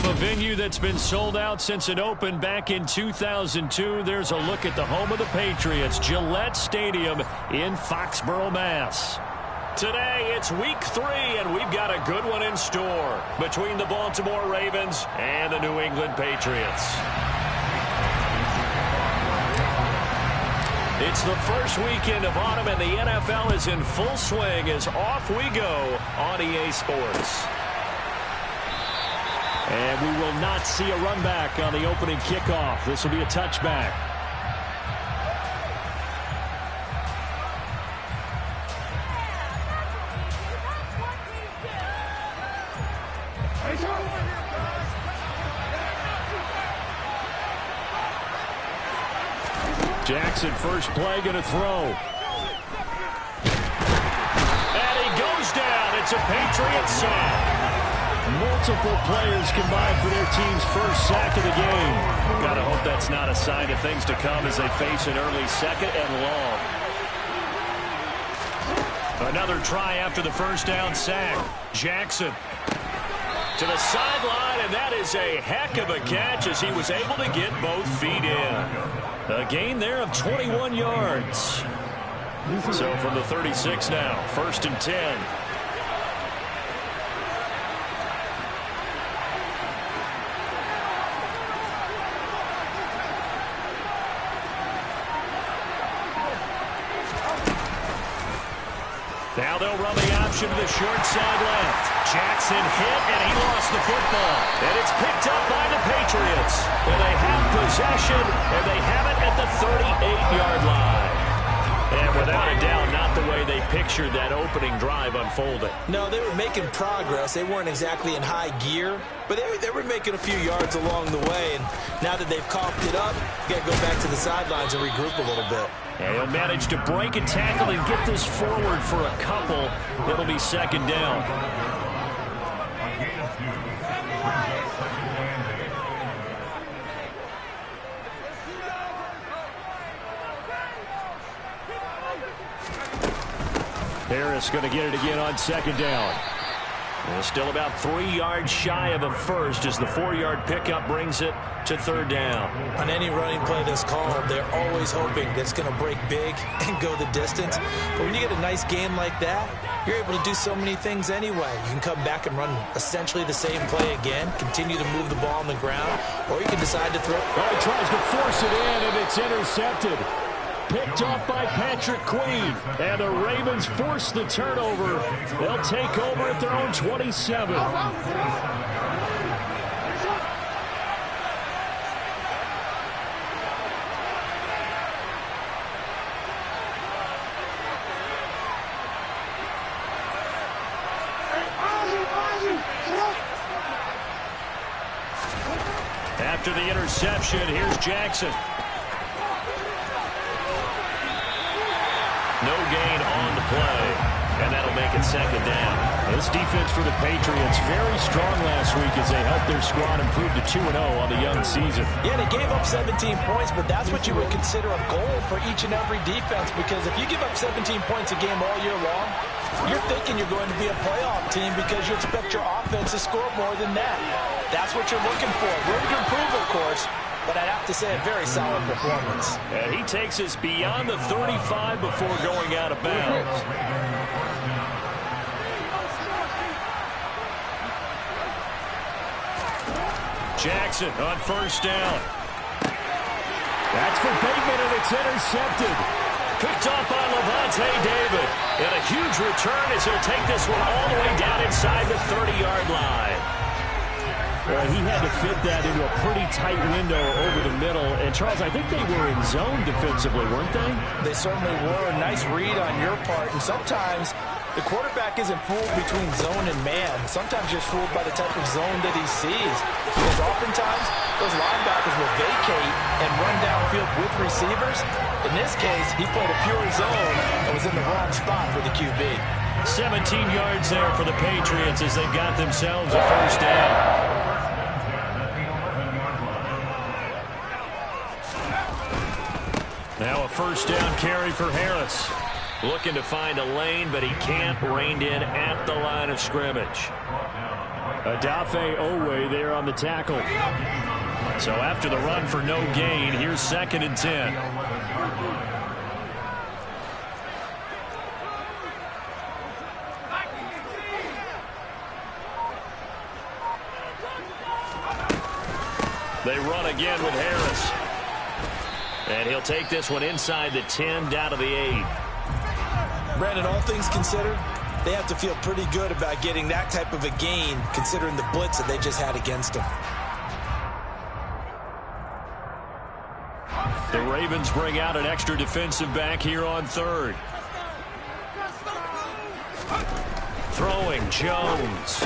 From a venue that's been sold out since it opened back in 2002, there's a look at the home of the Patriots, Gillette Stadium in Foxborough, Mass. Today, it's week 3, and we've got a good one in store between the Baltimore Ravens and the New England Patriots. It's the first weekend of autumn, and the NFL is in full swing as off we go on EA Sports. And we will not see a run back on the opening kickoff. This will be a touchback. Jackson, first play, going to throw. And he goes down. It's a Patriots sack. Multiple players combined for their team's first sack of the game. Got to hope that's not a sign of things to come as they face an early second and long. Another try after the first down sack. Jackson to the sideline, and that is a heck of a catch as he was able to get both feet in. A gain there of 21 yards. So from the 36 now, 1st and 10. Now they'll run the option to the short side left. Jackson hit, and he lost the football. And it's picked up by the Patriots. And they have possession, and they have it at the 38-yard line. And without a doubt, not the way they pictured that opening drive unfolding. No, they were making progress. They weren't exactly in high gear, but they were making a few yards along the way. And now that they've coughed it up, you got to go back to the sidelines and regroup a little bit. And he'll manage to break a tackle and get this forward for a couple. It'll be 2nd down. Harris going to get it again on 2nd down. And still about 3 yards shy of a first as the 4-yard pickup brings it to 3rd down. On any running play that's called, they're always hoping that it's going to break big and go the distance. But when you get a nice game like that, you're able to do so many things anyway. You can come back and run essentially the same play again, continue to move the ball on the ground, or you can decide to throw. Oh, he tries to force it in, and it's intercepted. Picked off by Patrick Queen. And the Ravens force the turnover. They'll take over at their own 27. After the interception, here's Jackson. No gain on the play, and that'll make it 2nd down. This defense for the Patriots very strong last week as they helped their squad improve to 2-0 on the young season. Yeah, they gave up 17 points, but that's what you would consider a goal for each and every defense, because if you give up 17 points a game all year long, you're thinking you're going to be a playoff team because you expect your offense to score more than that. That's what you're looking for. Room to improve, of course. But I'd have to say a very solid performance. And he takes us beyond the 35 before going out of bounds. Jackson on 1st down. That's for Bateman, and it's intercepted. Picked off by Levante David. And a huge return as he'll take this one all the way down inside the 30-yard line. He had to fit that into a pretty tight window over the middle. And, Charles, I think they were in zone defensively, weren't they? They certainly were. A nice read on your part. And sometimes the quarterback isn't fooled between zone and man. Sometimes you're fooled by the type of zone that he sees. Because oftentimes those linebackers will vacate and run downfield with receivers. In this case, he played a pure zone and was in the wrong spot for the QB. 17 yards there for the Patriots as they've got themselves a 1st down. Now a 1st down carry for Harris. Looking to find a lane, but he can't. Reined in at the line of scrimmage. Adafe Owe there on the tackle. So after the run for no gain, here's 2nd and 10. They run again with Harris. And he'll take this one inside the 10, down to the 8. Brandon, all things considered, they have to feel pretty good about getting that type of a gain, considering the blitz that they just had against them. The Ravens bring out an extra defensive back here on 3rd. Throwing Jones.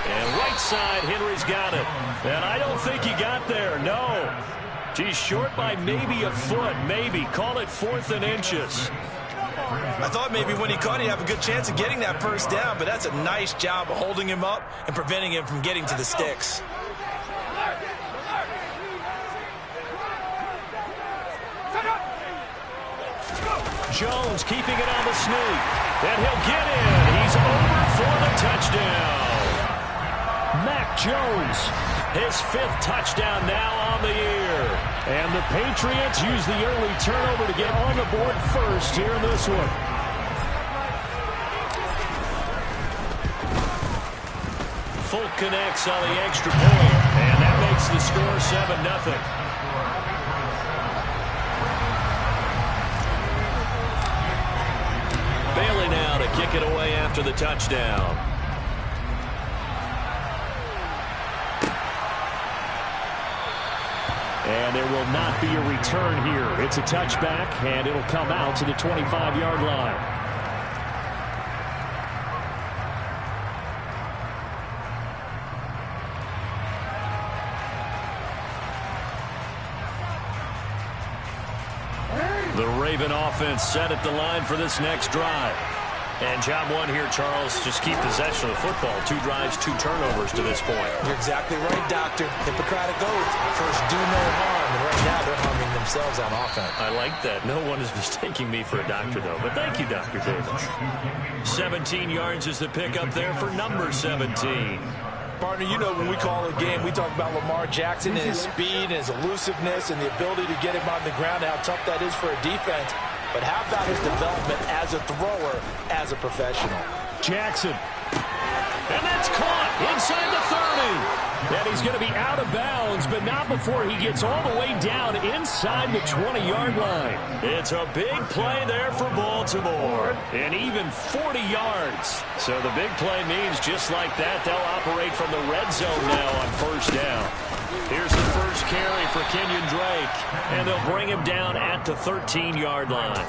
And right side, Henry's got it. And I don't think he got there, no. He's short by maybe a foot, maybe. Call it 4th and inches. I thought maybe when he caught it, he'd have a good chance of getting that first down, but that's a nice job of holding him up and preventing him from getting to the sticks. Jones keeping it on the sneak. And he'll get in. He's over for the touchdown. Mac Jones, his 5th touchdown now on the year. And the Patriots use the early turnover to get on the board first here in this one. Folk connects on the extra point, and that makes the score 7-0. Bailey now to kick it away after the touchdown. And there will not be a return here. It's a touchback, and it'll come out to the 25-yard line. The Raven offense set at the line for this next drive. And job one here, Charles, just keep possession of the football. 2 drives, 2 turnovers to this point. You're exactly right, Doctor. Hippocratic oath. First, do no harm. And right now, they're harming themselves on offense. I like that. No one is mistaking me for a doctor, though. But thank you, Dr. Davis. 17 yards is the pickup there for number 17. Partner, you know when we call a game, we talk about Lamar Jackson and his speed and his elusiveness and the ability to get him on the ground and how tough that is for a defense. But how about his development as a thrower, as a professional? Jackson. And that's caught inside the 30. And he's going to be out of bounds, but not before he gets all the way down inside the 20-yard line. It's a big play there for Baltimore. And even 40 yards. So the big play means just like that, they'll operate from the red zone now on first down. Here's the first carry for Kenyon Drake, and they'll bring him down at the 13-yard line.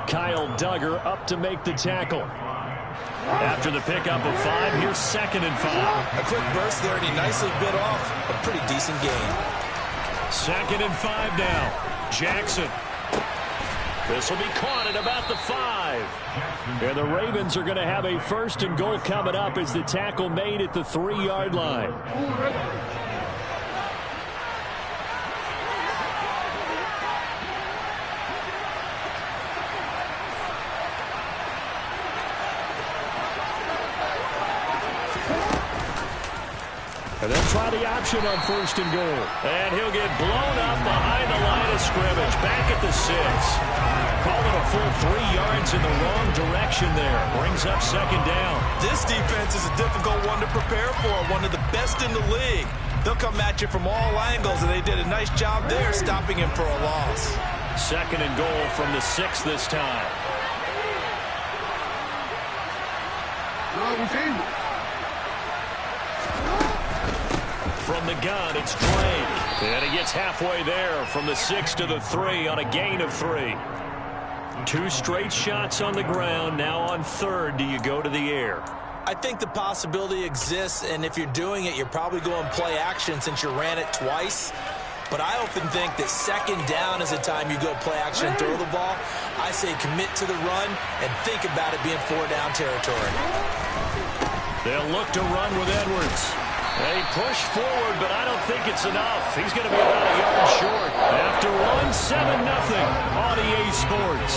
Kyle Duggar up to make the tackle. After the pickup of 5, here's 2nd and 5. A quick burst there, and he nicely bit off a pretty decent gain. 2nd and 5 now. Jackson. This will be caught at about the 5. And the Ravens are going to have a 1st and goal coming up as the tackle made at the 3-yard line. And they'll try the option on 1st and goal. And he'll get blown up behind the line of scrimmage. Back at the 6. Call it a full 3 yards in the wrong direction there. Brings up 2nd down. This defense is a difficult one to prepare for. One of the best in the league. They'll come at you from all angles, and they did a nice job there stopping him for a loss. 2nd and goal from the 6 this time. From the gun, it's Drake. And he gets halfway there from the 6 to the 3 on a gain of 3. 2 straight shots on the ground. Now on 3rd, do you go to the air? I think the possibility exists, and if you're doing it, you're probably going play action since you ran it twice. But I often think that 2nd down is the time you go play action and throw the ball. I say commit to the run and think about it being 4-down territory. They'll look to run with Edwards. They push forward, but I don't think it's enough. He's going to be about a yard short. After 7-0 on EA Sports.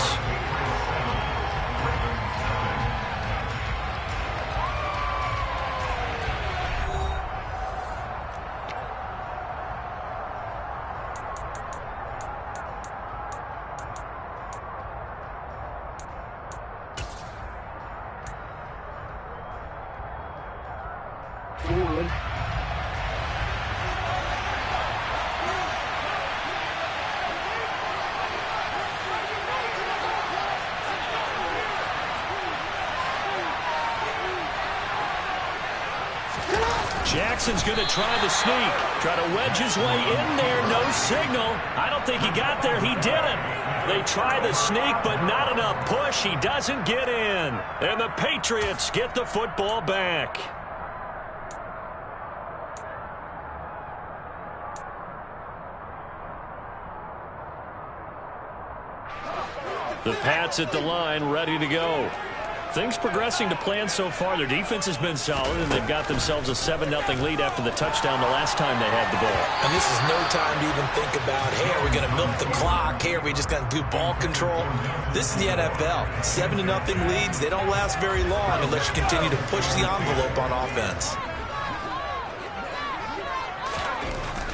Jackson's going to try the sneak. Try to wedge his way in there. No signal. I don't think he got there. He didn't. They try the sneak, but not enough push. He doesn't get in. And the Patriots get the football back. The Pats at the line, ready to go. Things progressing to plan so far. Their defense has been solid, and they've got themselves a 7-0 lead after the touchdown the last time they had the ball. And this is no time to even think about, hey, are we going to milk the clock? Hey, are we just going to do ball control? This is the NFL. 7-0 leads, they don't last very long unless you continue to push the envelope on offense.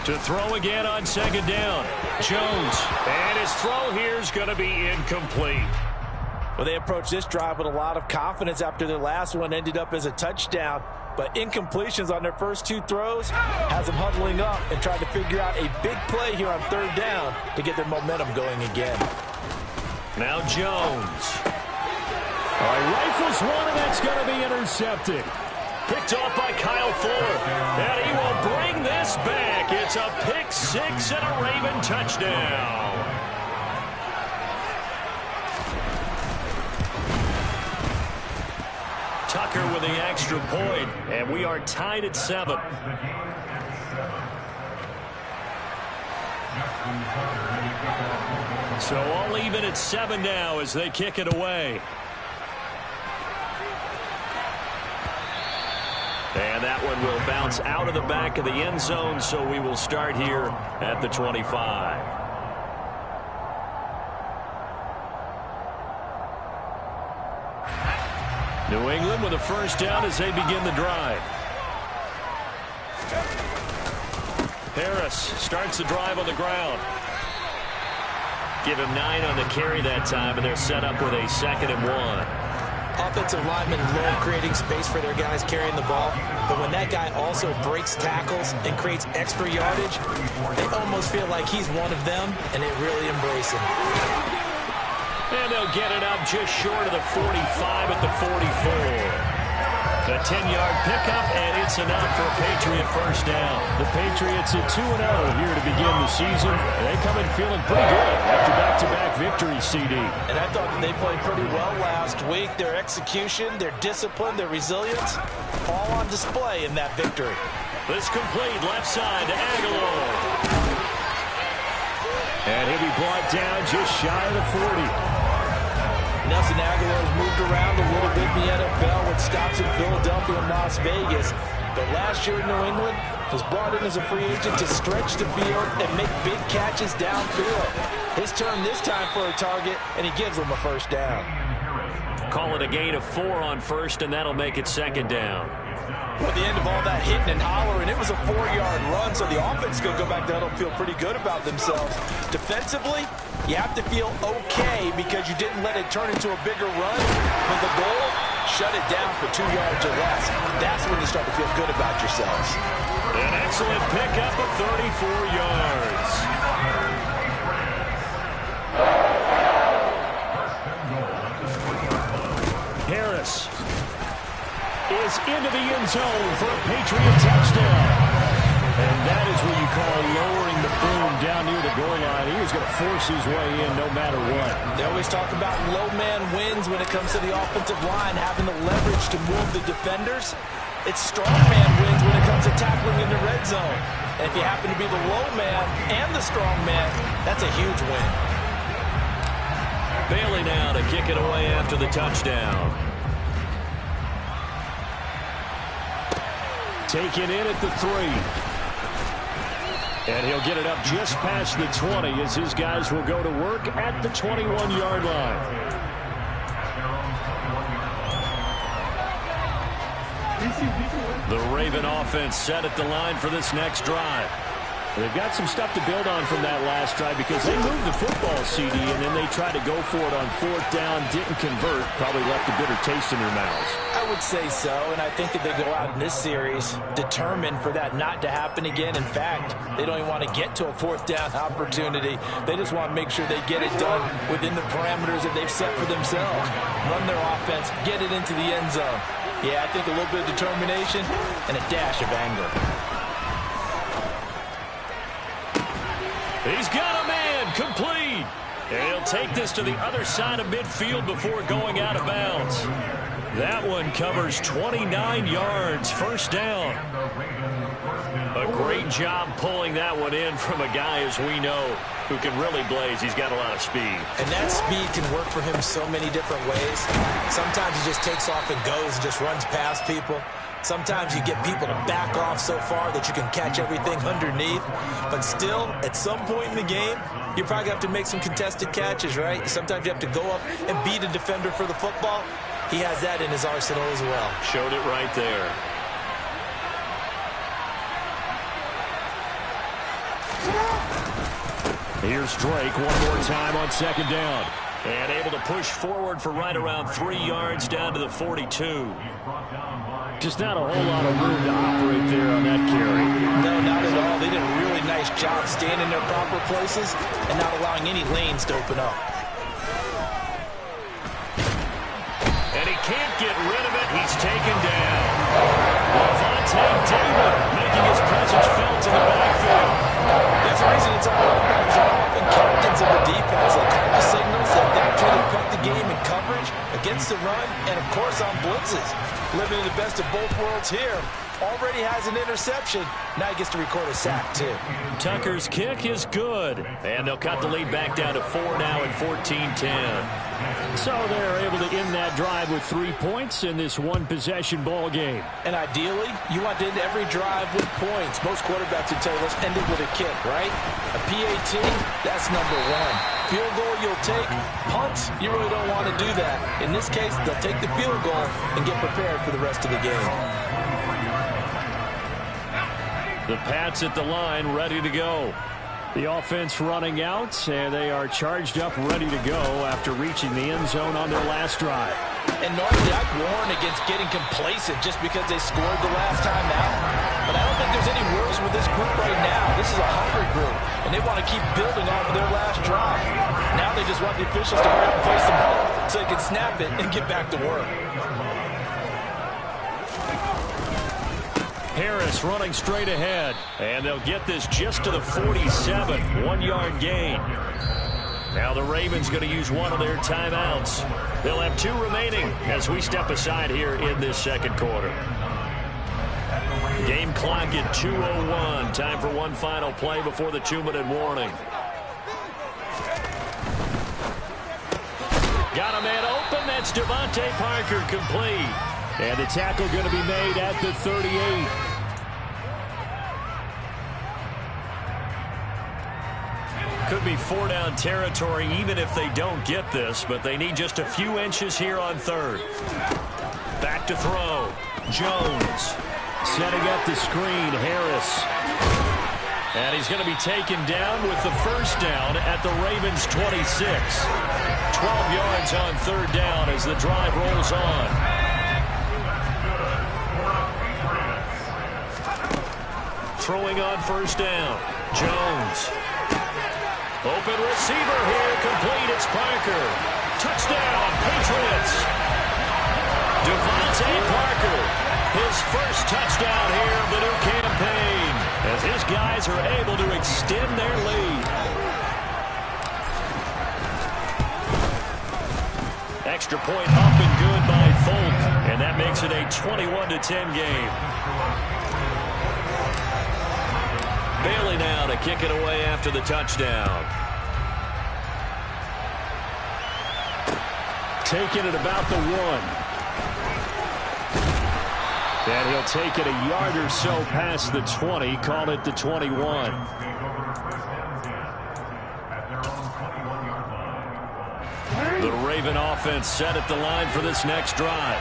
To throw again on second down. Jones. And his throw here is going to be incomplete. Well, they approached this drive with a lot of confidence after their last one ended up as a touchdown. But incompletions on their first two throws has them huddling up and trying to figure out a big play here on third down to get their momentum going again. Now Jones. All right, rifles one, and that's going to be intercepted. Picked off by Kyle Fuller. And he will bring this back. It's a pick six and a Raven touchdown. Tucker with the extra point, and we are tied at 7. So all even at 7 now as they kick it away. And that one will bounce out of the back of the end zone, so we will start here at the 25. New England with a first down as they begin the drive. Harris starts the drive on the ground. Give him 9 on the carry that time, and they're set up with a 2nd and 1. Offensive linemen love creating space for their guys carrying the ball, but when that guy also breaks tackles and creates extra yardage, they almost feel like he's one of them, and they really embrace him. And they'll get it up just short of the 45 at the 44. A 10-yard pickup, and it's enough for a Patriot first down. The Patriots at 2-0 here to begin the season. They come in feeling pretty good after back-to-back victories, CD. And I thought that they played pretty well last week. Their execution, their discipline, their resilience, all on display in that victory. This complete left side to Aguilar. And he'll be brought down just shy of the 40. Nelson Aguilar has moved around a little bit in the NFL with stops in Philadelphia and Las Vegas. But last year in New England was brought in as a free agent to stretch the field and make big catches downfield. His turn this time for a target, and he gives them a first down. Call it a gain of 4 on first, and that'll make it 2nd down. Well, at the end of all that hitting and hollering, it was a 4-yard run, so the offense could go back down and feel pretty good about themselves. Defensively, you have to feel okay because you didn't let it turn into a bigger run. But the goal, shut it down for 2 yards or less. That's when you start to feel good about yourselves. An excellent pickup of 34 yards. Harris is into the end zone for a Patriot touchdown. And that is what you call lowering the boom down near the goal line. He was going to force his way in no matter what. They always talk about low man wins when it comes to the offensive line, having the leverage to move the defenders. It's strong man wins when it comes to tackling in the red zone. And if you happen to be the low man and the strong man, that's a huge win. Bailey now to kick it away after the touchdown. Taken in at the 3. And he'll get it up just past the 20 as his guys will go to work at the 21-yard line. The Raven offense set at the line for this next drive. They've got some stuff to build on from that last drive because they moved the football, CD, and then they tried to go for it on 4th down, didn't convert, probably left a bitter taste in their mouths. I would say so, and I think that they go out in this series determined for that not to happen again. In fact, they don't even want to get to a 4th down opportunity. They just want to make sure they get it done within the parameters that they've set for themselves. Run their offense, get it into the end zone. Yeah, I think a little bit of determination and a dash of anger. He's got a man, complete. And he'll take this to the other side of midfield before going out of bounds. That one covers 29 yards, first down. A great job pulling that one in from a guy, as we know, who can really blaze. He's got a lot of speed. And that speed can work for him so many different ways. Sometimes he just takes off and goes and just runs past people. Sometimes you get people to back off so far that you can catch everything underneath. But still, at some point in the game, you probably have to make some contested catches, right? Sometimes you have to go up and beat a defender for the football. He has that in his arsenal as well. Showed it right there. Here's Drake one more time on second down. And able to push forward for right around 3 yards down to the 42. Just not a whole lot of room to operate there on that carry. No, not at all. They did a really nice job staying in their proper places and not allowing any lanes to open up. And he can't get rid of it. He's taken down. Levante David making his presence felt in the backfield. There's a reason it's all linebackers are often captains of the defense. They call the signals, they adapt to the cut the game in coverage, against the run, and of course on blitzes. Living in the best of both worlds here. Already has an interception. Now he gets to record a sack, too. Tucker's kick is good. And they'll cut the lead back down to 4 now at 14-10. So they're able to end that drive with 3 points in this one-possession ball game. And ideally, you want to end every drive with points. Most quarterbacks would tell you, let's end it with a kick, right? A PAT, that's number one. Field goal you'll take. Punts, you really don't want to do that. In this case, they'll take the field goal and get prepared for the rest of the game. The Pats at the line, ready to go. The offense running out, and they are charged up, ready to go after reaching the end zone on their last drive. And normally I'd warn against getting complacent just because they scored the last time out. But I don't think there's any worries with this group right now. This is a hungry group, and they want to keep building off of their last drive. Now they just want the officials to hurry up and play some ball so they can snap it and get back to work. Harris running straight ahead. And they'll get this just to the 47. 1-yard gain. Now the Ravens going to use one of their timeouts. They'll have 2 remaining as we step aside here in this second quarter. Game clock at 2:01. Time for one final play before the 2-minute warning. Got a man open. That's Devontae Parker, complete. And the tackle going to be made at the 38. Could be 4-down territory even if they don't get this, but they need just a few inches here on third. Back to throw. Jones. Setting up the screen, Harris. And he's going to be taken down with the first down at the Ravens' 26. 12 yards on third down as the drive rolls on. Throwing on first down. Jones. Open receiver here. Complete. It's Parker. Touchdown, Patriots. Devontae Parker. His first touchdown here of the new campaign. As his guys are able to extend their lead. Extra point up and good by Folk. And that makes it a 21-10 game. Bailey now to kick it away after the touchdown. Taking it about the 1. And he'll take it a yard or so past the 20. Call it the 21. The Raven offense set at the line for this next drive.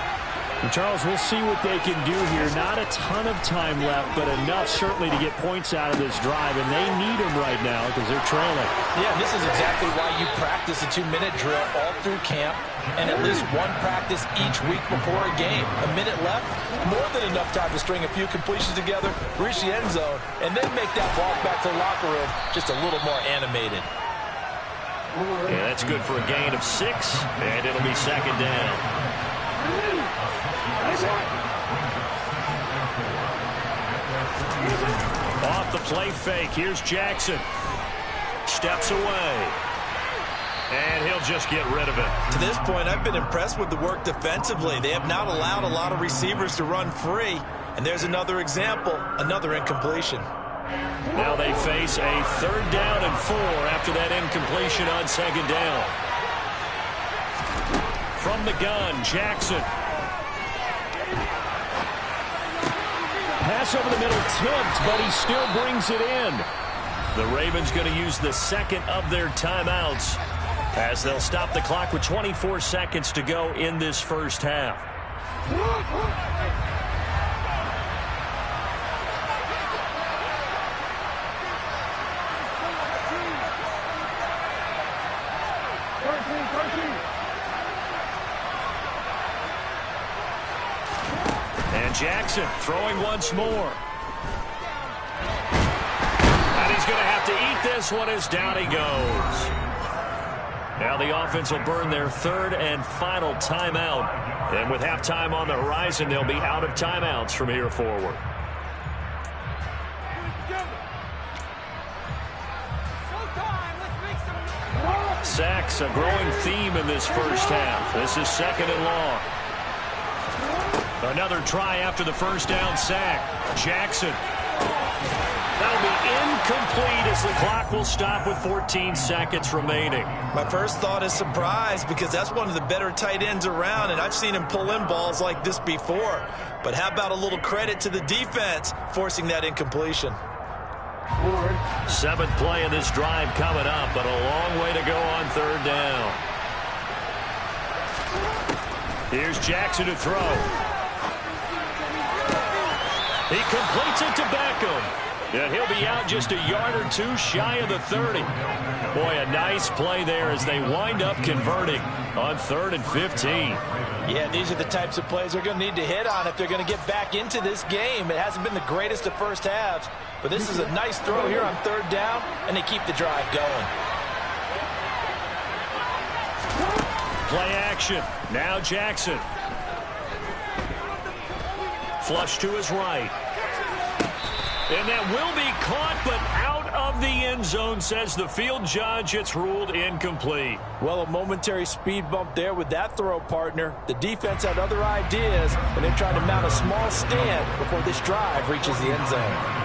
And Charles, we'll see what they can do here. Not a ton of time left, but enough certainly to get points out of this drive. And they need them right now because they're trailing. Yeah, this is exactly why you practice a 2-minute drill all through camp and at least one practice each week before a game. A minute left, more than enough time to string a few completions together, reach the end zone, and then make that walk back to the locker room just a little more animated. Yeah, that's good for a gain of 6, and it'll be second down. Off the play fake. Here's Jackson. Steps away. And he'll just get rid of it. To this point, I've been impressed with the work defensively. They have not allowed a lot of receivers to run free. And there's another example, another incompletion. Now they face a 3rd down and 4 after that incompletion on 2nd down. From the gun, Jackson. Pass over the middle, tipped, but he still brings it in. The Ravens going to use the 2nd of their timeouts as they'll stop the clock with 24 seconds to go in this first half. And Jackson throwing once more. And he's going to have to eat this one as down he goes. Now the offense will burn their 3rd and final timeout. And with halftime on the horizon, they'll be out of timeouts from here forward. Sacks, a growing theme in this first half. This is 2nd and long. Another try after the first down sack. Jackson. That'll be incomplete as the clock will stop with 14 seconds remaining. My first thought is surprise because that's one of the better tight ends around, and I've seen him pull in balls like this before. But how about a little credit to the defense forcing that incompletion? 7th play of this drive coming up, but a long way to go on 3rd down. Here's Jackson to throw. He completes it to Beckham. And he'll be out just a yard or two shy of the 30. Boy, a nice play there as they wind up converting on 3rd and 15. Yeah, these are the types of plays they're going to need to hit on if they're going to get back into this game. It hasn't been the greatest of first halves, but this is a nice throw here on 3rd down, and they keep the drive going. Play action. Now Jackson. Flush to his right. And that will be caught, but out of the end zone, says the field judge. It's ruled incomplete. Well, a momentary speed bump there with that throw, partner. The defense had other ideas, and they're trying to mount a small stand before this drive reaches the end zone.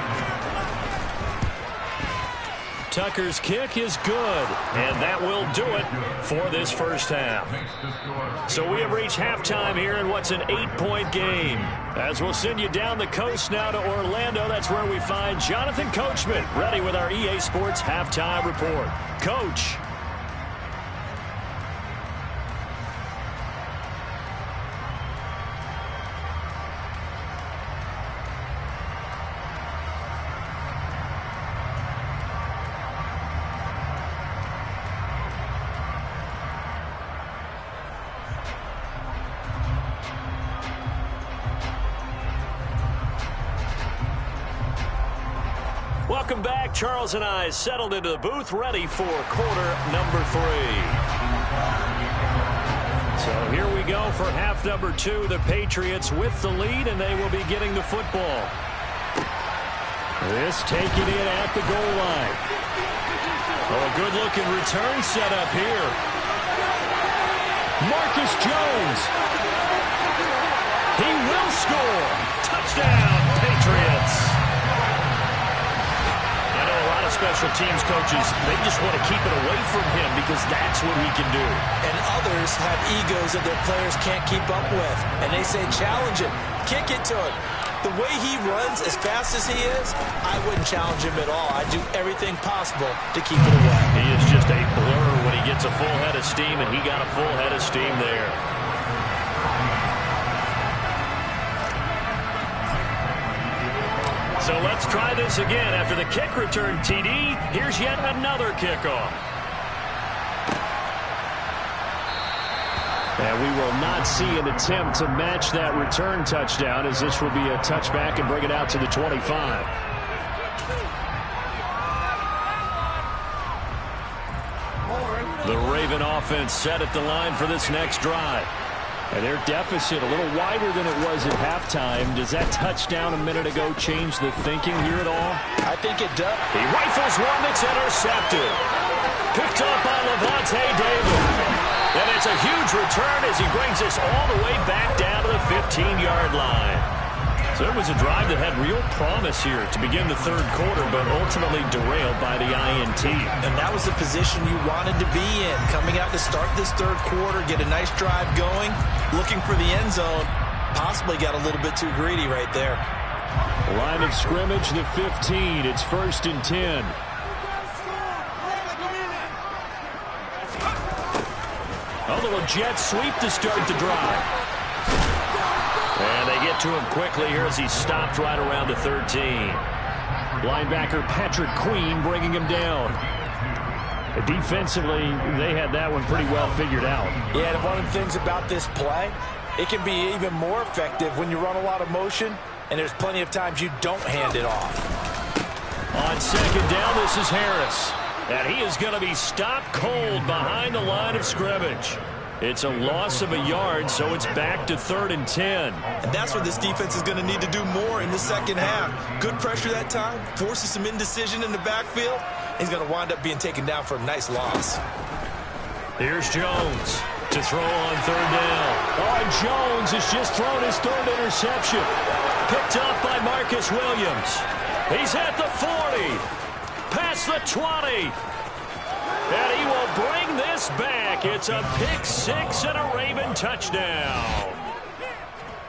Tucker's kick is good, and that will do it for this first half. So we have reached halftime here in what's an 8-point game. As we'll send you down the coast now to Orlando, that's where we find Jonathan Coachman ready with our EA Sports Halftime Report. Coach. Welcome back. Charles and I settled into the booth, ready for quarter number 3. So here we go for half number 2. The Patriots with the lead, and they will be getting the football. This taken in at the goal line. Oh, a good-looking return set up here. Marcus Jones. He will score. Touchdown, Patriots. Special teams coaches, they just want to keep it away from him because that's what he can do. And others have egos that their players can't keep up with. And they say, challenge him, kick it to him. The way he runs as fast as he is, I wouldn't challenge him at all. I'd do everything possible to keep it away. He is just a blur when he gets a full head of steam, and he got a full head of steam there. So let's try this again. After the kick return, TD, here's yet another kickoff. And we will not see an attempt to match that return touchdown, as this will be a touchback and bring it out to the 25. The Raven offense set at the line for this next drive. And their deficit a little wider than it was at halftime. Does that touchdown a minute ago change the thinking here at all? I think it does. He rifles one that's intercepted. Picked up by Levante David. And it's a huge return as he brings us all the way back down to the 15-yard line. So it was a drive that had real promise here to begin the third quarter, but ultimately derailed by the INT. And that was the position you wanted to be in. Coming out to start this third quarter, get a nice drive going, looking for the end zone. Possibly got a little bit too greedy right there. Line of scrimmage, the 15. It's 1st and 10. A little jet sweep to start the drive. And they get to him quickly here as he's stopped right around the 13. Linebacker Patrick Queen bringing him down. Defensively, they had that one pretty well figured out. Yeah, and one of the things about this play, it can be even more effective when you run a lot of motion, and there's plenty of times you don't hand it off. On second down, this is Harris. And he is going to be stopped cold behind the line of scrimmage. It's a loss of a yard, so it's back to 3rd and 10. And that's what this defense is going to need to do more in the second half. Good pressure that time, forces some indecision in the backfield. He's going to wind up being taken down for a nice loss. Here's Jones to throw on 3rd down. Oh, and Jones has just thrown his 3rd interception. Picked up by Marcus Williams. He's at the 40. Past the 20. And he will bring this back. It's a pick 6 and a Raven touchdown.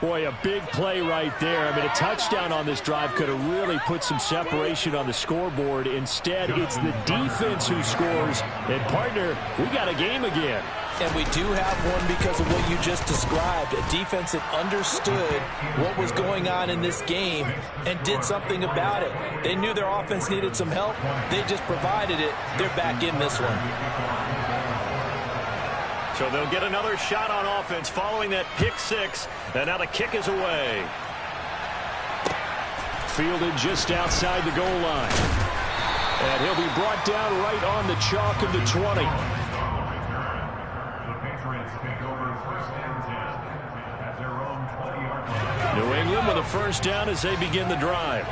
Boy, a big play right there. I mean, a touchdown on this drive could have really put some separation on the scoreboard. Instead, it's the defense who scores. And, partner, we got a game again. And we do have one because of what you just described. A defense that understood what was going on in this game and did something about it. They knew their offense needed some help. They just provided it. They're back in this one. So they'll get another shot on offense following that pick 6. And now the kick is away. Fielded just outside the goal line. And he'll be brought down right on the chalk of the 20. New England with a 1st down as they begin the drive.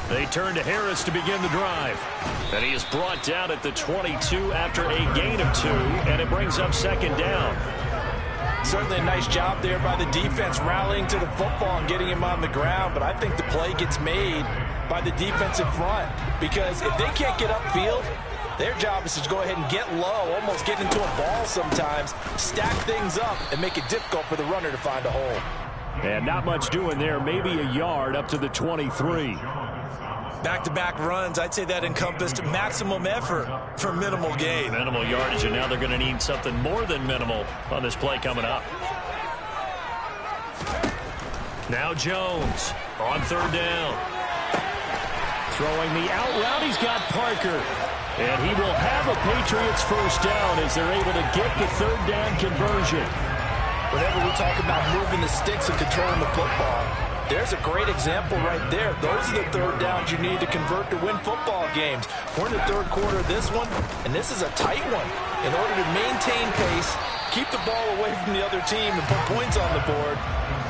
They turn to Harris to begin the drive. And he is brought down at the 22 after a gain of 2, and it brings up 2nd down. Certainly a nice job there by the defense rallying to the football and getting him on the ground, but I think the play gets made by the defensive front because if they can't get upfield, their job is to go ahead and get low, almost get into a ball sometimes, stack things up, and make it difficult for the runner to find a hole. And not much doing there, maybe a yard up to the 23. Back-to-back runs, I'd say that encompassed maximum effort for minimal gain. Minimal yardage, and now they're going to need something more than minimal on this play coming up. Now Jones on 3rd down. Throwing the out route, he's got Parker. And he will have a Patriots 1st down as they're able to get the 3rd down conversion. Whenever we talk about moving the sticks and controlling the football, there's a great example right there. Those are the 3rd downs you need to convert to win football games. We're in the 3rd quarter of this one, and this is a tight one. In order to maintain pace, keep the ball away from the other team, and put points on the board,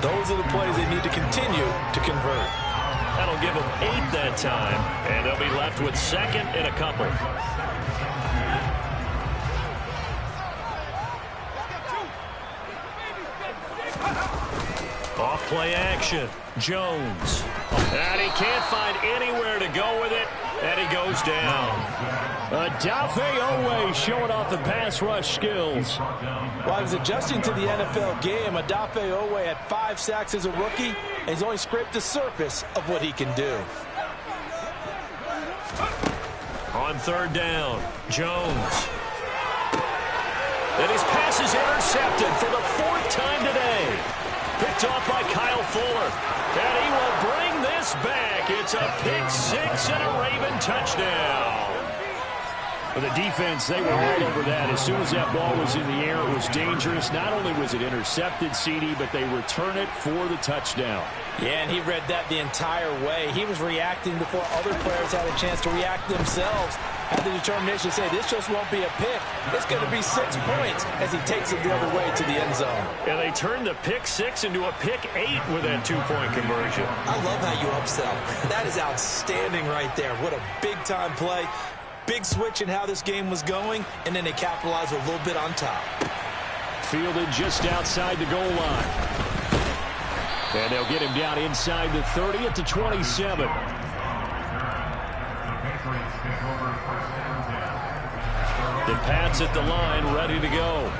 those are the plays they need to continue to convert. That'll give them 8 that time, and they'll be left with 2nd and a couple. Off play action. Jones. And he can't find anywhere to go with it, and he goes down. F10Y showing off the pass rush skills. While I was adjusting to the NFL game, F10Y had 5 sacks as a rookie, and he's only scraped the surface of what he can do. On 3rd down, Jones. And his pass is intercepted for the 4th time today. Picked off by Kyle Fuller. And he will bring this back. It's a pick 6 and a Raven touchdown. Well, the defense, they were all over that. As soon as that ball was in the air, it was dangerous. Not only was it intercepted, CD, but they return it for the touchdown. Yeah, and he read that the entire way. He was reacting before other players had a chance to react themselves. Had the determination to say, this just won't be a pick. It's going to be 6 points as he takes it the other way to the end zone. And they turned the pick 6 into a pick 8 with that 2-point conversion. I love how you upsell. That is outstanding right there. What a big-time play. Big switch in how this game was going, and then they capitalized a little bit on top. Fielded just outside the goal line. And they'll get him down inside the 30 at the 27. The Pats at the line, ready to go.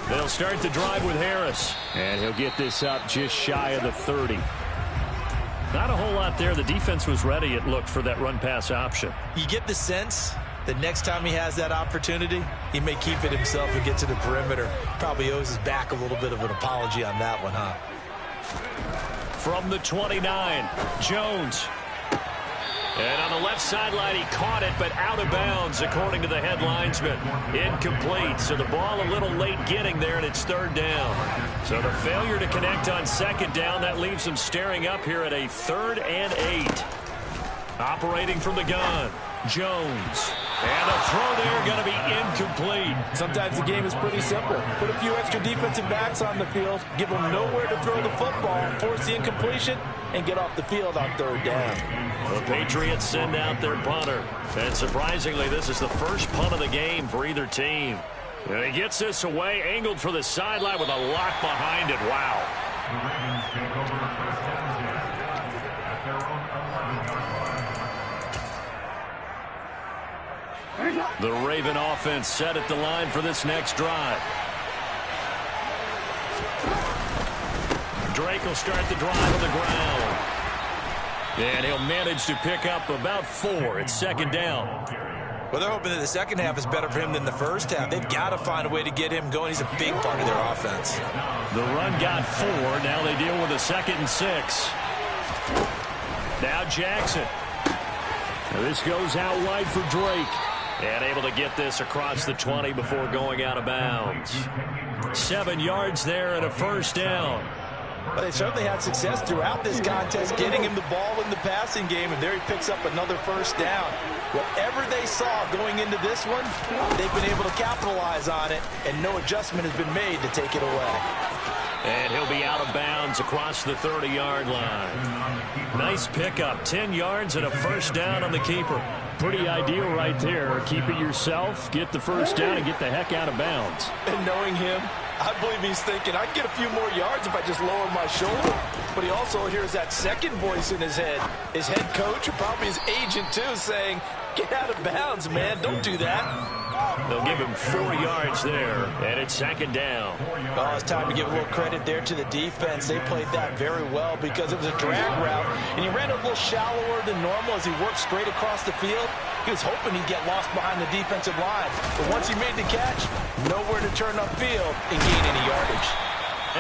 They'll start the drive with Harris. And he'll get this up just shy of the 30. Not a whole lot there. The defense was ready, it looked, for that run-pass option. You get the sense that next time he has that opportunity, he may keep it himself and get to the perimeter. Probably owes his back a little bit of an apology on that one, huh? From the 29, Jones. And on the left sideline, he caught it, but out of bounds, according to the head linesman. Incomplete, so the ball a little late getting there, and it's 3rd down. So the failure to connect on 2nd down, that leaves them staring up here at a 3rd and 8. Operating from the gun, Jones. And a throw there going to be incomplete. Sometimes the game is pretty simple. Put a few extra defensive backs on the field, give them nowhere to throw the football, force the incompletion, and get off the field on 3rd down. The Patriots send out their punter. And surprisingly, this is the first punt of the game for either team. And he gets this away, angled for the sideline with a lock behind it. Wow. The Raven offense set at the line for this next drive. Drake will start the drive on the ground. And he'll manage to pick up about 4. It's 2nd down. Well, they're hoping that the second half is better for him than the first half. They've got to find a way to get him going. He's a big part of their offense. The run got 4. Now they deal with a 2nd and 6. Now Jackson. Now this goes out wide for Drake. And able to get this across the 20 before going out of bounds. 7 yards there and a 1st down. Well, they certainly had success throughout this contest, getting him the ball in the passing game, and there he picks up another 1st down. Whatever they saw going into this one, they've been able to capitalize on it, and no adjustment has been made to take it away. And he'll be out of bounds across the 30-yard line. Nice pickup, 10 yards and a 1st down on the keeper. Pretty ideal right there. Keep it yourself, get the 1st down, and get the heck out of bounds. And knowing him, I believe he's thinking, I'd get a few more yards if I just lower my shoulder. But he also hears that second voice in his head. His head coach, or probably his agent too, saying, get out of bounds, man. Don't do that. They'll give him 4 yards there, and it's 2nd down. Well, it's time to give a little credit there to the defense. They played that very well because it was a drag route, and he ran a little shallower than normal as he worked straight across the field. He was hoping he'd get lost behind the defensive line. But once he made the catch, nowhere to turn upfield and gain any yardage.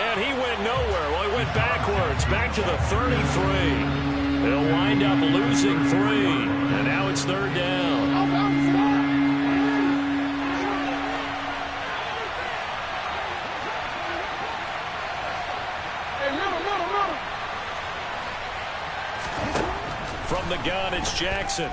And he went nowhere. Well, he went backwards, back to the 33. They'll wind up losing 3, and now it's 3rd down. From the gun, it's Jackson.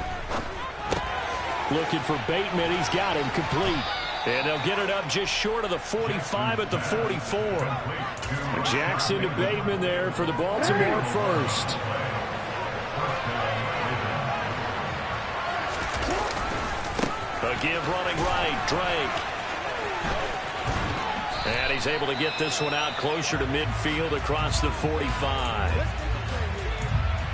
Looking for Bateman. He's got him complete. And they'll get it up just short of the 45 at the 44. Jackson to Bateman there for the Baltimore 1st. A give running right, Drake. And he's able to get this one out closer to midfield across the 45.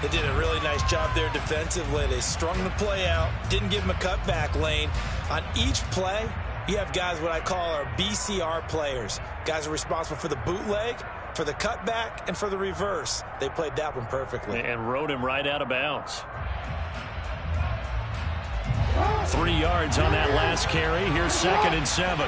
They did a really nice job there defensively. They strung the play out, didn't give him a cutback lane. On each play, you have guys what I call our BCR players. Guys are responsible for the bootleg, for the cutback, and for the reverse. They played that one perfectly. And rode him right out of bounds. 3 yards on that last carry. Here's 2nd and 7.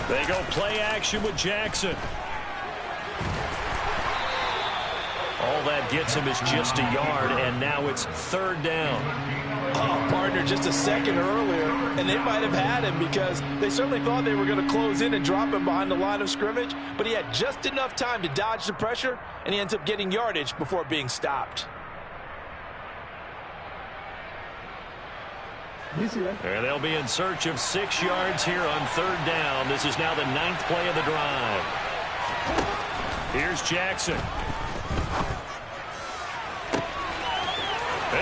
They go play action with Jackson. All that gets him is just a yard, and now it's third down. Oh, partner, just a second earlier, and they might have had him because they certainly thought they were going to close in and drop him behind the line of scrimmage, but he had just enough time to dodge the pressure, and he ends up getting yardage before being stopped. And they'll be in search of 6 yards here on third down. This is now the 9th play of the drive. Here's Jackson.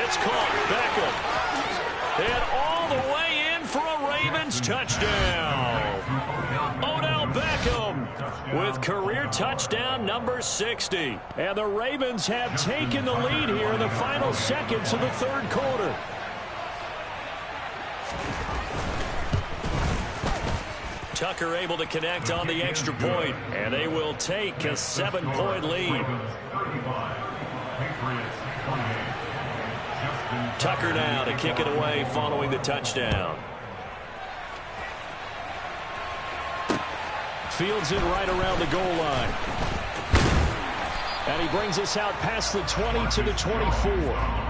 It's caught. Beckham. And all the way in for a Ravens touchdown. Odell Beckham with career touchdown number 60. And the Ravens have taken the lead here in the final seconds of the third quarter. Tucker able to connect on the extra point, and they will take a 7-point lead. Tucker now to kick it away following the touchdown. Fields it right around the goal line. And he brings us out past the 20 to the 24.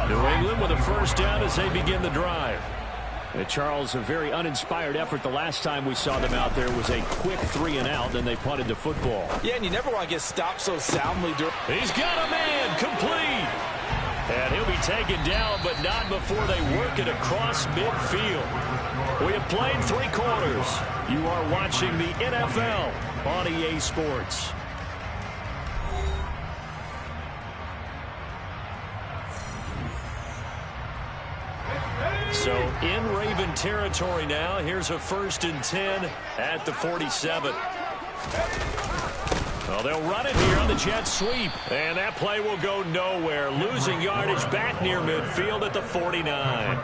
New England with a first down as they begin the drive. And Charles, a very uninspired effort. The last time we saw them out there was a quick 3-and-out, then they punted the football. Yeah, and you never want to get stopped so soundly. He's got a man complete. And he'll be taken down, but not before they work it across midfield. We have played 3 quarters. You are watching the NFL on EA Sports. So in Raven territory now. Here's a 1st and 10 at the 47. Well, they'll run it here on the jet sweep. And that play will go nowhere. Losing yardage back near midfield at the 49.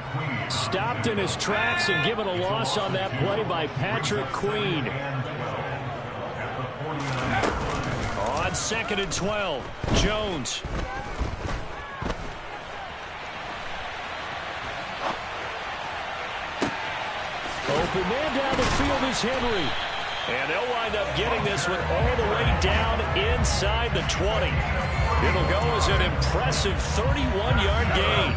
Stopped in his tracks and given a loss on that play by Patrick Queen. On 2nd and 12, Jones. Open man down the field is Henry. And they'll wind up getting this one all the way down inside the 20. It'll go as an impressive 31-yard gain.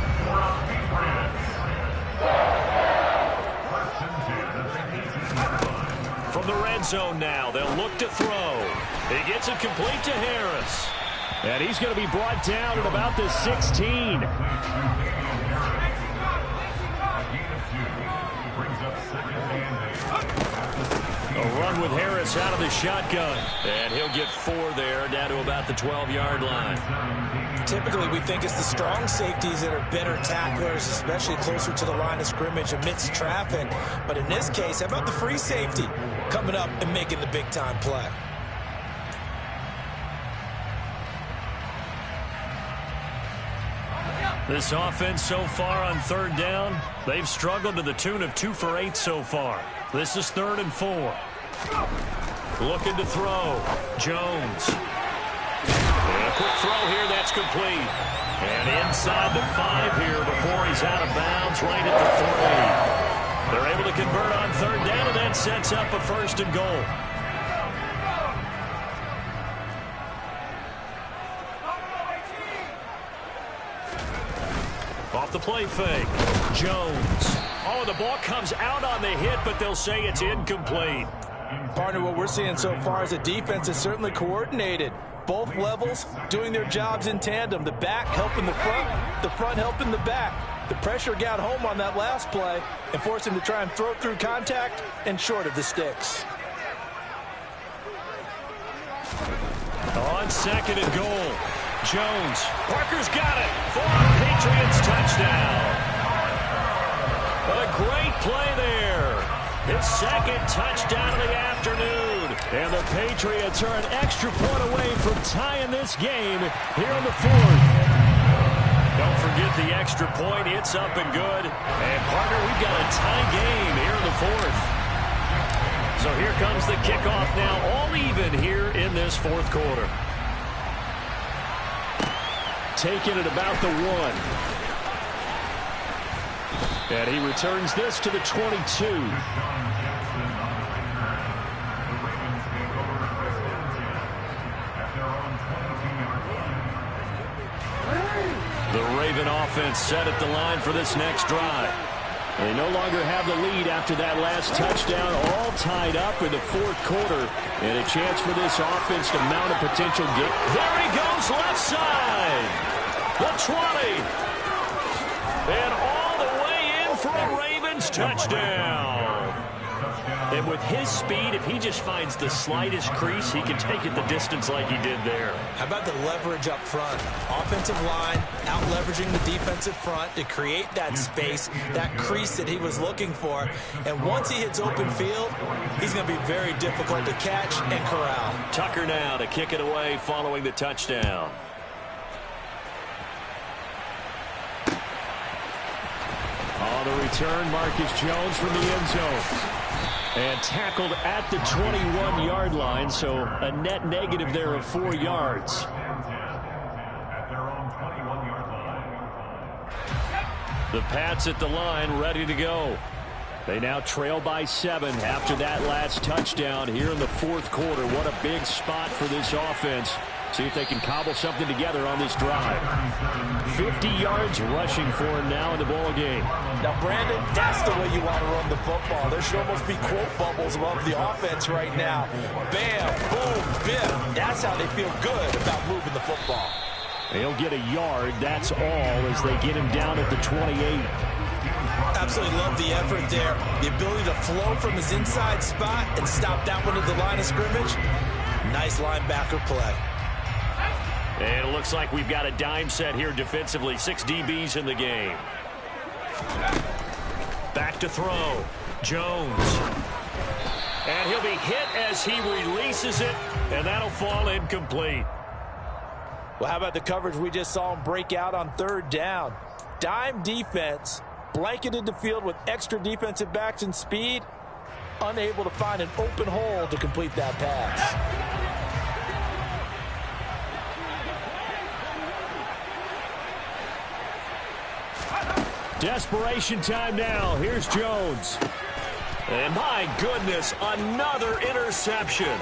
From the red zone now, they'll look to throw. He gets it complete to Harris. And he's going to be brought down at about the 16. A run with Harris out of the shotgun. And he'll get 4 there, down to about the 12-yard line. Typically, we think it's the strong safeties that are better tacklers, especially closer to the line of scrimmage amidst traffic. But in this case, how about the free safety coming up and making the big-time play? This offense so far on third down, they've struggled to the tune of 2 for 8 so far. This is 3rd and 4. Looking to throw. Jones. And a quick throw here, that's complete. And inside the 5 here before he's out of bounds, right at the 3. They're able to convert on third down, and that sets up a 1st and goal. Off the play fake. Jones. Oh, the ball comes out on the hit, but they'll say it's incomplete. Partner, what we're seeing so far is the defense is certainly coordinated. Both levels doing their jobs in tandem. The back helping the front helping the back. The pressure got home on that last play and forced him to try and throw through contact and short of the sticks. On 2nd and goal. Jones. Parker's got it for a Patriots touchdown. A great play there. His 2nd touchdown of the afternoon. And the Patriots are an extra point away from tying this game here in the 4th. Don't forget the extra point. It's up and good. And, partner, we've got a tie game here in the 4th. So here comes the kickoff now, all even here in this 4th quarter. Taking it about the 1. And he returns this to the 22. The Raven offense set at the line for this next drive. They no longer have the lead after that last touchdown, all tied up in the fourth quarter, and a chance for this offense to mount a potential game. There he goes, left side. The 20. And all the way in for a Ravens touchdown. And with his speed, if he just finds the slightest crease, he can take it the distance like he did there. How about the leverage up front? Offensive line out leveraging the defensive front to create that space, that crease that he was looking for. And once he hits open field, he's going to be very difficult to catch and corral. Tucker now to kick it away following the touchdown. On the return, Marcus Jones from the end zone. And tackled at the 21-yard line, so a net negative there of 4 yards. The Pats at the line, ready to go. They now trail by 7 after that last touchdown here in the fourth quarter. What a big spot for this offense. See if they can cobble something together on this drive. 50 yards rushing for him now in the ball game. Now, Brandon, that's the way you want to run the football. There should almost be quote bubbles above the offense right now. Bam, boom, bim. That's how they feel good about moving the football. They'll get a yard, that's all, as they get him down at the 28. Absolutely love the effort there. The ability to flow from his inside spot and stop that one at the line of scrimmage. Nice linebacker play. And it looks like we've got a dime set here defensively. 6 DBs in the game. Back to throw. Jones. And he'll be hit as he releases it, and that'll fall incomplete. Well, how about the coverage we just saw him break out on third down? Dime defense, blanketed the field with extra defensive backs and speed, unable to find an open hole to complete that pass. Desperation time now. Here's Jones. And my goodness, another interception.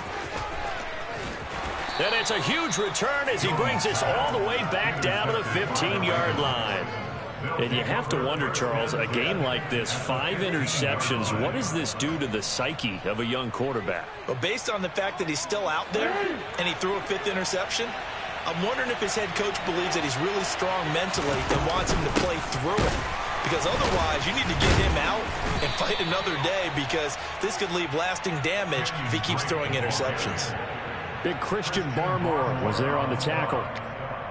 And it's a huge return as he brings us all the way back down to the 15-yard line. And you have to wonder, Charles, a game like this, 5 interceptions, what does this do to the psyche of a young quarterback? Well, based on the fact that he's still out there and he threw a 5th interception, I'm wondering if his head coach believes that he's really strong mentally and wants him to play through it. Because otherwise, you need to get him out and fight another day, because this could leave lasting damage if he keeps throwing interceptions. Big Christian Barmore was there on the tackle.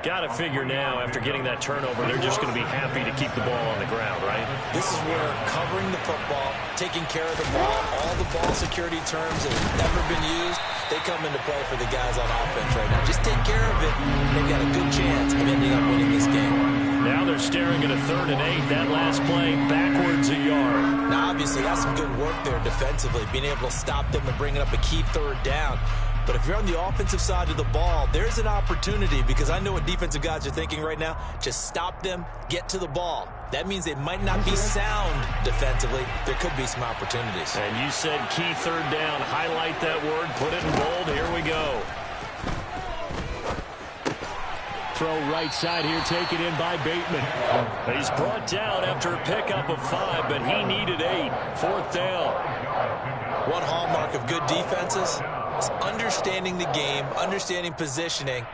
Got to figure now, after getting that turnover, they're just going to be happy to keep the ball on the ground, right? This is where covering the football, taking care of the ball, all the ball security terms that have never been used, they come into play for the guys on offense right now. Just take care of it. They've got a good chance of ending up winning this game. Now they're staring at a 3rd and 8. That last play backwards a yard. Now, obviously, that's some good work there defensively, being able to stop them and bringing up a key 3rd down. But if you're on the offensive side of the ball, there's an opportunity, because I know what defensive guys are thinking right now. Just stop them, get to the ball. That means they might not be sound defensively. There could be some opportunities. And you said key 3rd down. Highlight that word. Put it in bold. Here we go. Throw right side here, taken in by Bateman. He's brought down after a pickup of 5, but he needed 8. 4th down. One hallmark of good defenses is understanding the game, understanding positioning,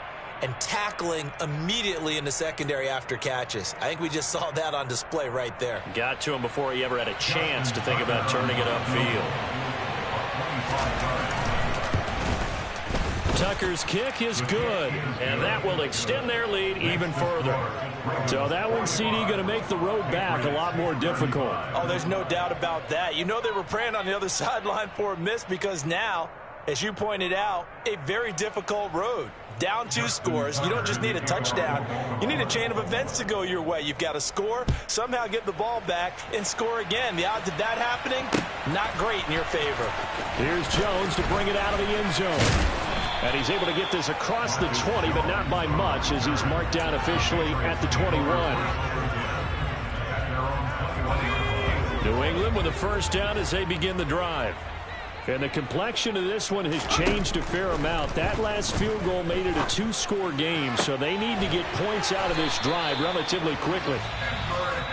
and tackling immediately in the secondary after catches. I think we just saw that on display right there. Got to him before he ever had a chance to think about turning it upfield. Tucker's kick is good, and that will extend their lead even further. So that one, CD, going to make the road back a lot more difficult. Oh, there's no doubt about that. You know they were praying on the other sideline for a miss, because now, as you pointed out, a very difficult road. Down 2 scores. You don't just need a touchdown. You need a chain of events to go your way. You've got to score, somehow get the ball back, and score again. The odds of that happening, not great in your favor. Here's Jones to bring it out of the end zone. And he's able to get this across the 20, but not by much, as he's marked down officially at the 21. New England with a first down as they begin the drive. And the complexion of this one has changed a fair amount. That last field goal made it a two-score game, so they need to get points out of this drive relatively quickly.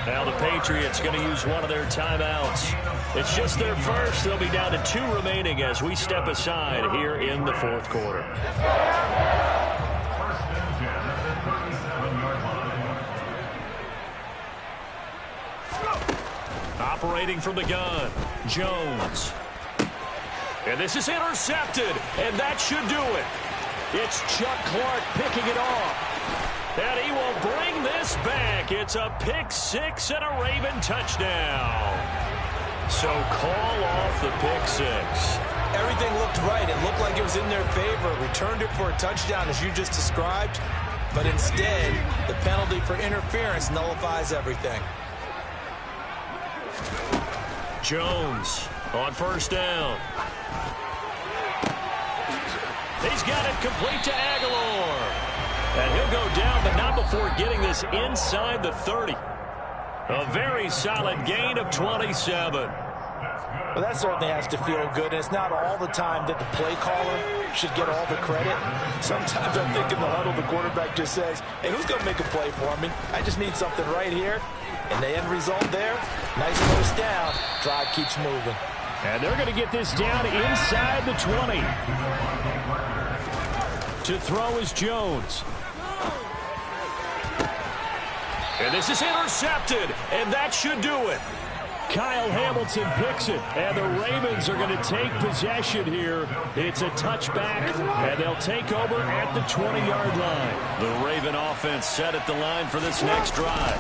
Now the Patriots going to use one of their timeouts. It's just their first. They'll be down to 2 remaining as we step aside here in the fourth quarter. Operating from the gun, Jones. And this is intercepted, and that should do it. It's Chuck Clark picking it off. And he will bring this back. It's a pick 6 and a Raven touchdown. So call off the pick 6. Everything looked right. It looked like it was in their favor. Returned it for a touchdown, as you just described. But instead, the penalty for interference nullifies everything. Jones on first down. He's got it complete to Aguilar. And he'll go down, but not before getting this inside the 30. A very solid gain of 27. Well, that certainly has to feel good. And it's not all the time that the play caller should get all the credit. Sometimes I think in the huddle, the quarterback just says, hey, who's going to make a play for me? I just need something right here. And the end result there, nice first down. Drive keeps moving. And they're going to get this down inside the 20. To throw is Jones. And this is intercepted, and that should do it. Kyle Hamilton picks it, and the Ravens are going to take possession here. It's a touchback, and they'll take over at the 20-yard line. The Raven offense set at the line for this next drive.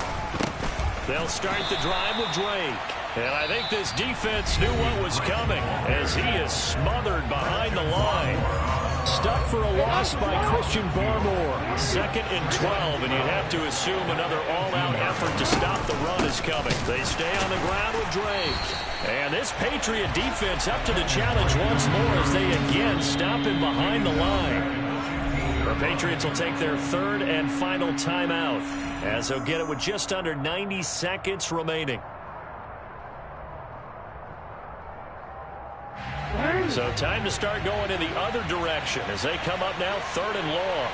They'll start the drive with Drake. And I think this defense knew what was coming as he is smothered behind the line. Stuck for a loss by Christian Barmore. 2nd and 12, and you'd have to assume another all-out effort to stop the run is coming. They stay on the ground with Drake. And this Patriot defense up to the challenge once more as they again stop him behind the line. The Patriots will take their 3rd and final timeout as they'll get it with just under 90 seconds remaining. So time to start going in the other direction as they come up now 3rd and long.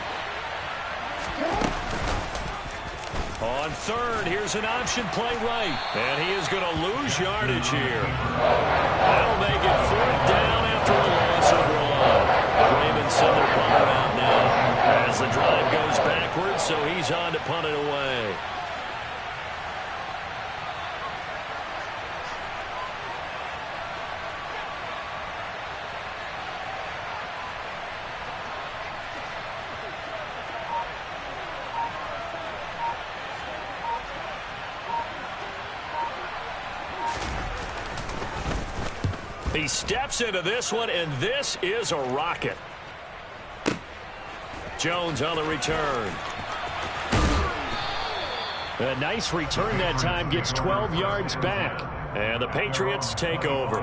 On 3rd, here's an option play right. And he is going to lose yardage here. That'll make it 4th down after a loss over a line. The Ravens send their punter out now as the drive goes backwards, so he's on to punt it away. He steps into this one, and this is a rocket. Jones on the return. A nice return that time, gets 12 yards back. And the Patriots take over.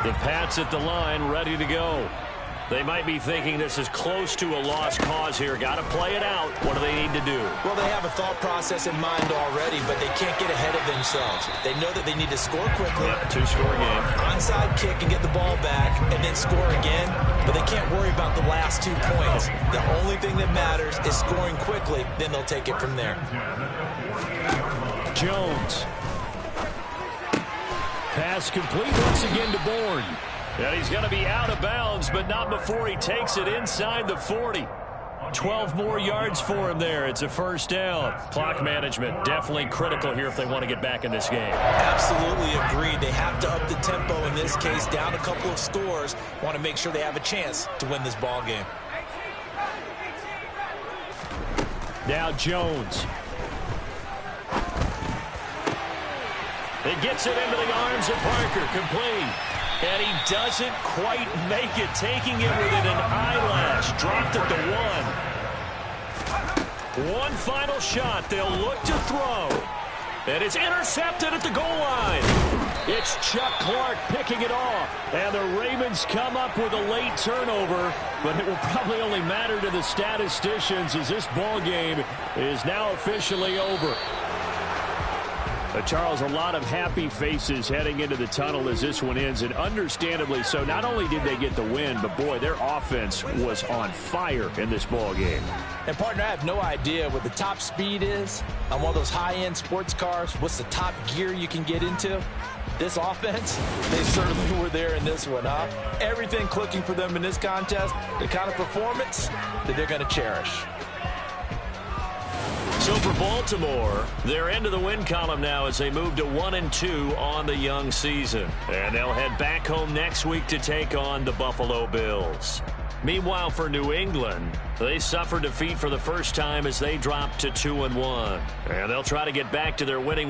The Pats at the line, ready to go. They might be thinking this is close to a lost cause here. Got to play it out. What do they need to do? Well, they have a thought process in mind already, but they can't get ahead of themselves. They know that they need to score quickly. Yep, 2-score game. Onside kick and get the ball back and then score again, but they can't worry about the last 2 points. The only thing that matters is scoring quickly, then they'll take it from there. Jones. Pass complete once again to Bourne. And he's going to be out of bounds, but not before he takes it inside the 40. 12 more yards for him there. It's a first down. Clock management definitely critical here if they want to get back in this game. Absolutely agreed. They have to up the tempo in this case, down a couple of scores. Want to make sure they have a chance to win this ball game. Now Jones. It gets it into the arms of Parker, complete. And he doesn't quite make it, taking it within an eyelash. Dropped at the 1. One final shot. They'll look to throw. And it's intercepted at the goal line. It's Chuck Clark picking it off. And the Ravens come up with a late turnover, but it will probably only matter to the statisticians as this ball game is now officially over. Charles, a lot of happy faces heading into the tunnel as this one ends, and understandably so. Not only did they get the win, but, boy, their offense was on fire in this ball game. And, partner, I have no idea what the top speed is on one of those high-end sports cars. What's the top gear you can get into? This offense, they certainly were there in this one, huh? Everything clicking for them in this contest, the kind of performance that they're going to cherish. So for Baltimore, they're into the win column now as they move to 1-2 on the young season. And they'll head back home next week to take on the Buffalo Bills. Meanwhile, for New England, they suffered defeat for the first time as they dropped to 2-1. And they'll try to get back to their winning